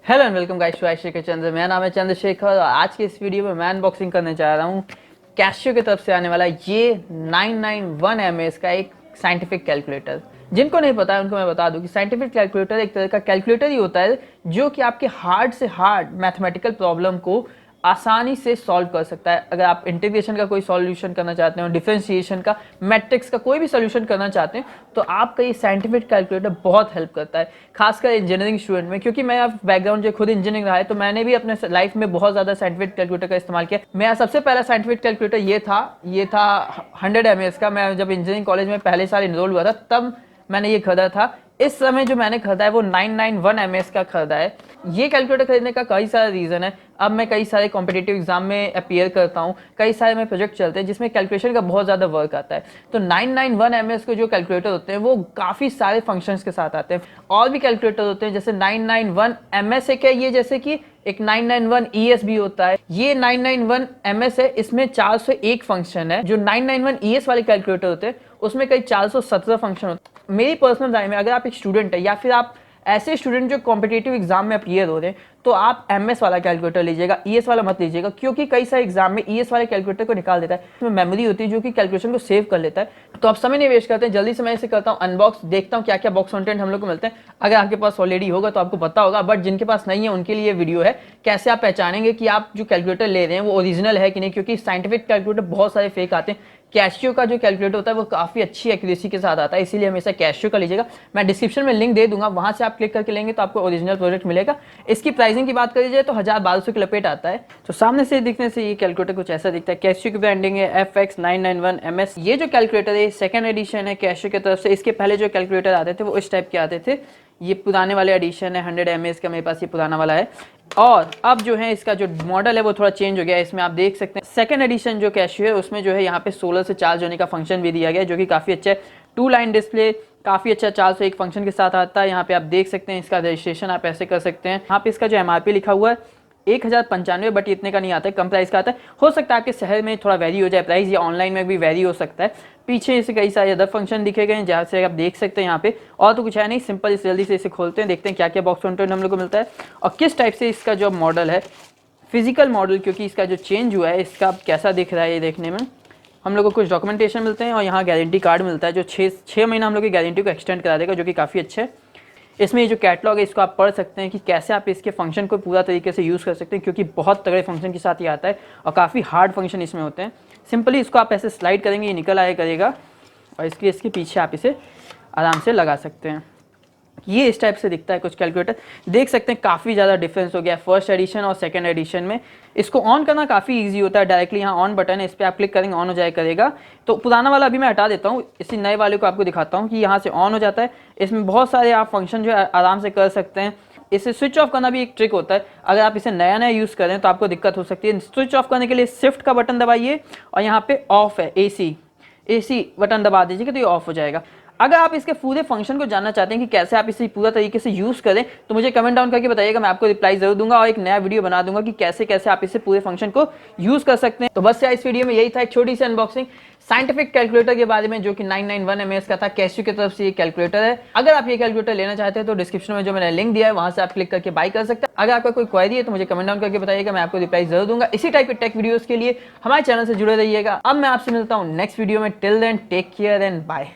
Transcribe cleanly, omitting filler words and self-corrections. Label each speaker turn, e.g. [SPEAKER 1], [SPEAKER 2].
[SPEAKER 1] Hello and welcome guys to Ashik Chandra. मेरा नाम है चंद्रशेखर और आज के इस वीडियो में मैं अनबॉक्सिंग करने जा रहा हूँ कैशियो की तरफ से आने वाला ये 991 एमएस का एक साइंटिफिक कैलकुलेटर। जिनको नहीं पता है उनको मैं बता दूं कि साइंटिफिक कैलकुलेटर एक तरह का कैलकुलेटर ही होता है जो कि आपके हार्ड से हार्ड मैथमेटिकल प्रॉब्लम को आसानी से सॉल्व कर सकता है। अगर आप इंटीग्रेशन का कोई सॉल्यूशन करना चाहते हो, डिफरेंशिएशन का, मैट्रिक्स का कोई भी सॉल्यूशन करना चाहते हैं तो आपका ये साइंटिफिक कैलकुलेटर बहुत हेल्प करता है, खासकर इंजीनियरिंग स्टूडेंट में। क्योंकि मैं बैकग्राउंड जो खुद इंजीनियरिंग रहा है तो मैंने भी अपने लाइफ में बहुत ज़्यादा साइंटिफिक कैलकुलेटर का इस्तेमाल किया। मेरा सबसे पहला साइंटिफिक कैलकुलेटर ये था 100 एमएस का। मैं जब इंजीनियरिंग कॉलेज में पहले साल इनरोल हुआ था तब मैंने ये खरीदा था। इस समय जो मैंने खरीदा है वो 991 एमएस का खरीदा है। ये कैलकुलेटर खरीदने का कई सारे रीज़न है। अब मैं कई सारे कॉम्पिटिटिव एग्जाम में अपीयर करता हूँ, कई सारे में प्रोजेक्ट चलते हैं जिसमें कैलकुलेशन का बहुत ज़्यादा वर्क आता है। तो 991 एमएस के जो कैलकुलेटर होते हैं वो काफ़ी सारे फंक्शंस के साथ आते हैं। और भी कैलकुलेटर होते हैं जैसे 991 एमएस एक है, ये जैसे कि एक 991 ES भी होता है। ये 991 एमएस है, इसमें 401 फंक्शन है। जो 991 ES वाले कैलकुलेटर होते हैं उसमें कई 417 फंक्शन होते हैं। मेरी पर्सनल राय में अगर आप एक स्टूडेंट है या फिर आप ऐसे स्टूडेंट जो कॉम्पिटिटिव एग्जाम में अपीयर हो रहे हैं तो आप एमएस वाला कैलकुलेटर लीजिएगा, ईएस वाला मत लीजिएगा। क्योंकि कई सारे एग्जाम में ईएस वाले कैलकुलेटर को निकाल देता है, इसमें मेमोरी होती है जो कि कैलकुलेशन को सेव कर लेता है। तो आप समय नहीं वेस्ट करते हैं, जल्दी से मैं इसे करता हूँ अनबॉक्स, देखता हूँ क्या क्या बॉक्स कंटेंट हम लोग को मिलते हैं। अगर आपके पास ऑलरेडी होगा तो आपको पता होगा, बट जिनके पास नहीं है उनके लिए वीडियो है कैसे आप पहचानेंगे कि आप जो कैलकुलेटर ले रहे हैं वो ओरिजिनल है कि नहीं। क्योंकि साइंटिफिक कैलकुलेटर बहुत सारे फेक आते हैं। कैशियो का जो कैलकुलेटर होता है वो काफ़ी अच्छी एक्यूरेसी के साथ आता है, इसीलिए हमेशा कैशियो का लीजिएगा। मैं डिस्क्रिप्शन में लिंक दे दूंगा, वहां से आप क्लिक करके लेंगे तो आपको ओरिजिनल प्रोडक्ट मिलेगा। इसकी प्राइसिंग की बात करी जाए तो 1000-1200 की लपेट आता है। तो सामने से दिखने से ये कैलकुलेटर कुछ ऐसा दिखता है। कैशियो की ब्रांडिंग है FX991 MS। ये जो कैलकुलेटर है सेकंड एडिशन है कैशियो की तरफ से। इसके पहले जो कैलकुलेटर आते थे वो इस टाइप के आते थे। ये पुराने वाले एडिशन है, 100 MS का मेरे पास ये पुराना वाला है। और अब जो है इसका जो मॉडल है वो थोड़ा चेंज हो गया है। इसमें आप देख सकते हैं सेकंड एडिशन जो कैशियो है उसमें जो है यहाँ पे 16 से चार्ज होने का फंक्शन भी दिया गया है जो कि काफ़ी अच्छा है। 2 लाइन डिस्प्ले काफ़ी अच्छा 401 फंक्शन के साथ आता है। यहाँ पे आप देख सकते हैं इसका रजिस्ट्रेशन आप ऐसे कर सकते हैं। यहाँ पे इसका जो MRP लिखा हुआ है 1095, बट इतने का नहीं आता है, कम प्राइस का आता है। हो सकता है आपके शहर में थोड़ा वेरी हो जाए प्राइस, या ऑनलाइन में भी वेरी हो सकता है। पीछे इसे कई सारे अदर फंक्शन दिखे गए हैं जहाँ से आप देख सकते हैं यहाँ पे। और तो कुछ है नहीं, सिंपल इस जल्दी से इसे खोलते हैं, देखते हैं क्या क्या बॉक्स कंटेंट हम लोग को मिलता है और किस टाइप से इसका जो मॉडल है फिजिकल मॉडल, क्योंकि इसका जो चेंज हुआ है इसका कैसा दिख रहा है ये देखने में। हम लोग को कुछ डॉक्यूमेंटेशन मिलते हैं और यहाँ गारंटी कार्ड मिलता है जो 6 महीना हम लोग की गारंटी को एक्सटेंड करा देगा, जो कि काफ़ी अच्छा है। इसमें ये जो कैटलॉग है इसको आप पढ़ सकते हैं कि कैसे आप इसके फंक्शन को पूरा तरीके से यूज़ कर सकते हैं, क्योंकि बहुत तगड़े फंक्शन के साथ ये आता है और काफ़ी हार्ड फंक्शन इसमें होते हैं। सिंपली इसको आप ऐसे स्लाइड करेंगे ये निकल आया करेगा और इसके पीछे आप इसे आराम से लगा सकते हैं। ये इस टाइप से दिखता है कुछ कैलकुलेटर। देख सकते हैं काफ़ी ज़्यादा डिफरेंस हो गया है फर्स्ट एडिशन और सेकंड एडिशन में। इसको ऑन करना काफ़ी इजी होता है, डायरेक्टली यहाँ ऑन बटन है, इस पर आप क्लिक करेंगे ऑन हो जाए करेगा। तो पुराना वाला अभी मैं हटा देता हूँ, इसी नए वाले को आपको दिखाता हूँ कि यहाँ से ऑन हो जाता है। इसमें बहुत सारे आप फंक्शन जो है आराम से कर सकते हैं। इसे स्विच ऑफ करना भी एक ट्रिक होता है, अगर आप इसे नया यूज़ करें तो आपको दिक्कत हो सकती है। स्विच ऑफ करने के लिए शिफ्ट का बटन दबाइए और यहाँ पे ऑफ है AC बटन दबा दीजिएगा तो ये ऑफ हो जाएगा। अगर आप इसके पूरे फंक्शन को जानना चाहते हैं कि कैसे आप इसे पूरा तरीके से यूज़ करें तो मुझे कमेंट डाउन करके बताइएगा, मैं आपको रिप्लाई जरूर दूंगा और एक नया वीडियो बना दूंगा कि कैसे कैसे आप इसे पूरे फंक्शन को यूज़ कर सकते हैं। तो बस यार इस वीडियो में यही था, एक छोटी सी अनबॉक्सिंग साइंटिफिक कैलकुलेटर के बारे में जो कि 991 MS का था। कैशियो की तरफ से ये कैलकुलेटर है। अगर आप ये कैलकुलेटर लेना चाहते हैं तो डिस्क्रिप्शन में जो मैंने लिंक दिया है वहां से आप क्लिक करके बाय कर सकते हैं। अगर आपका कोई क्वेरी है तो मुझे कमेंट डाउन करके बताइएगा, मैं आपको रिप्लाई जरूर दूंगा। इसी टाइप के टेक वीडियोस के लिए हमारे चैनल से जुड़े रहिएगा। अब मैं आपसे मिलता हूँ नेक्स्ट वीडियो में। Till then take care and bye.